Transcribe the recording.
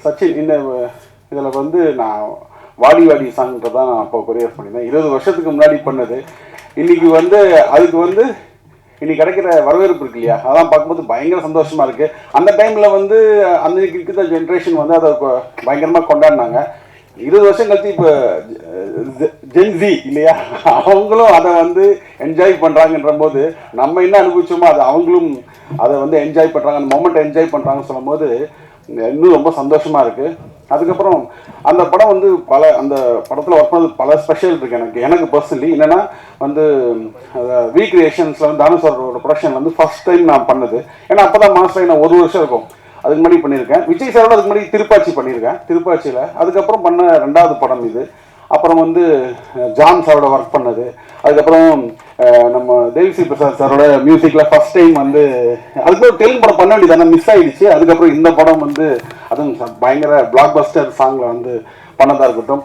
சச்சின் இந்த இதில் வந்து நான் வாடி வாடி சாங்ன்ற தான் நான் அப்போ கொரியோகிராஃப் பண்ணியிருந்தேன். 20 வருஷத்துக்கு முன்னாடி பண்ணது. இன்றைக்கி வந்து அதுக்கு வந்து இன்னைக்கு கிடைக்கிற வரவேற்பு இருக்கு இல்லையா, அதெல்லாம் பார்க்கும்போது பயங்கர சந்தோஷமாக இருக்குது. அந்த டைமில் வந்து அன்றைக்கி இருக்கிற ஜென்ரேஷன் வந்து அதை பயங்கரமாக கொண்டாடினாங்க. 20 வருஷம் கழிச்சு இப்போ ஜென்சி இல்லையா, அவங்களும் அதை வந்து என்ஜாய் பண்ணுறாங்கன்ற போது நம்ம என்ன அனுபவிச்சோமோ அதை அவங்களும் அதை வந்து என்ஜாய் பண்ணுறாங்க, அந்த மொமெண்ட் என்ஜாய் பண்ணுறாங்கன்னு சொல்லும் போது இன்னும் ரொம்ப சந்தோஷமாக இருக்குது. அதுக்கப்புறம் அந்த படம் வந்து அந்த படத்தில் ஒர்க் பண்ணது பல ஸ்பெஷல் இருக்குது எனக்கு பர்சனலி. என்னென்னா வந்து வி கிரியேஷன்ஸில் வந்து தானுசாரோட ப்ரொடக்ஷன் வந்து ஃபர்ஸ்ட் டைம் நான் பண்ணது. ஏன்னா அப்போ தான் மாஸ்டர் நான் 1 வருஷம் இருக்கும் அதுக்கு முன்னாடி பண்ணியிருக்கேன். விஜய் சாரோட அதுக்கு முன்னாடி திருப்பாச்சி பண்ணியிருக்கேன், திருப்பாச்சியில். அதுக்கப்புறம் பண்ண 2வது படம் இது. அப்புறம் வந்து ஜான் சாரோட ஒர்க் பண்ணது. அதுக்கப்புறம் நம்ம தேவிஸ்ரீ பிரசாத் சாரோட மியூசிக்கில் ஃபஸ்ட் டைம் வந்து அதுக்கப்புறம் தெலுங்கு படம் பண்ண வேண்டியது ஆனால் மிஸ் ஆகிடுச்சு. அதுக்கப்புறம் இந்த படம் வந்து அதுவும் பயங்கர பிளாக் பஸ்டர் சாங்கில் வந்து பண்ணதாக இருக்கட்டும்.